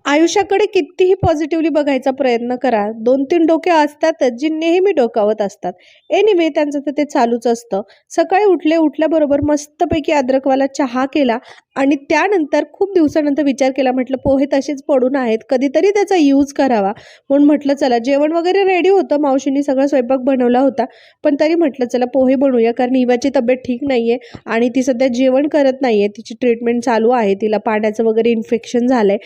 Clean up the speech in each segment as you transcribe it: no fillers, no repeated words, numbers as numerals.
आयुष्याकडे कितीही पॉझिटिव्हली बघायचा प्रयत्न करा, 2-3 डोके असतातच, जी नेहमी डोकावत असतात. एनिवे त्यांचं तर ते चालूच असतं. सकाळी उठल्याबरोबर मस्तपैकी अद्रकवाला चहा केला आणि त्यानंतर खूप दिवसानंतर विचार केला, म्हटलं पोहे तसेच पडून आहेत, कधीतरी त्याचा यूज करावा. म्हणून म्हटलं चला जेवण वगैरे रेडी होतं, मावशींनी सगळा स्वयंपाक बनवला होता. पण तरी म्हटलं चला पोहे बनवूया, कारण इवाची तब्येत ठीक नाहीये आणि ती सध्या जेवण करत नाहीये. तिची ट्रीटमेंट चालू आहे, तिला पाण्याचं वगैरे इन्फेक्शन झालंय.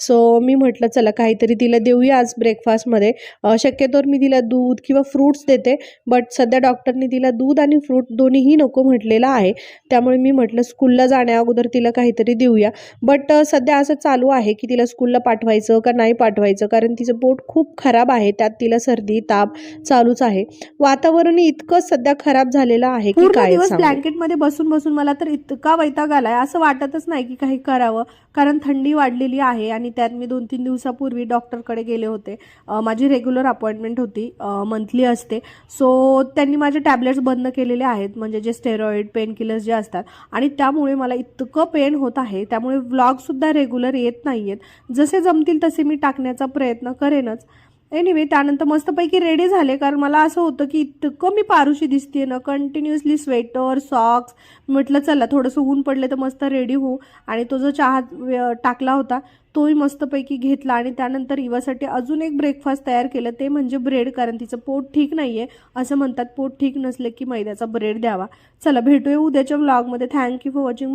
सो मी म्हटलं चला काहीतरी तिला देऊया आज ब्रेकफास्टमध्ये. शक्यतोवर मी तिला दूध किंवा फ्रूट्स देते, बट सध्या डॉक्टरनी तिला दूध आणि फ्रूट दोन्हीही नको म्हटलेलं आहे. त्यामुळे मी म्हटलं स्कूलला जाण्याअगोदर तिला काहीतरी देऊया. बट सध्या असं चालू आहे की तिला स्कूलला पाठवायचं का नाही पाठवायचं, कारण तिचं पोट खूप खराब आहे. त्यात तिला सर्दी, ताप चालूच आहे. वातावरण इतकं सध्या खराब झालेलं आहे की पूर्ण काय दिवस सांगू. ब्लँकेटमध्ये बसून बसून मला तर इतका वैताग आलाय, असं वाटतच नाही की काही करावं. कारण थंडी वाढलेली आहे आणि त्यात मी 2-3 दिवसापूर्वी डॉक्टरकडे गेले होते. माझी रेग्युलर अपॉइंटमेंट होती, मंथली असते. सो त्यांनी माझे टॅबलेट्स बंद केलेले आहेत, म्हणजे जे स्टेरॉइड पेन किलर्स जे असतात, आणि त्यामुळे मला इतकं पेन होत आहे. त्यामुळे व्लॉगसुद्धा रेग्युलर येत नाही आहेत. जसे जमतील तसे मी टाकण्याचा प्रयत्न करेनच. एनिवे त्यानंतर मस्तपैकी रेडी झाले, कारण मला असं होतं की इतकं मी पारुशी दिसते ना, कंटिन्युअसली स्वेटर, सॉक्स. म्हटलं चला थोडंसं ऊन पडले तर मस्त रेडी होऊ. आणि तो जो चहा टाकला होता तोही मस्तपैकी घेतला आणि त्यानंतर इवासाठी अजून एक ब्रेकफास्ट तयार केलं, ते म्हणजे ब्रेड. कारण तिचं पोट ठीक नाही आहे, असं म्हणतात पोट ठीक नसले की मैद्याचा ब्रेड द्यावा. चला भेटूया उद्याच्या व्लॉगमध्ये. Thank you for watching.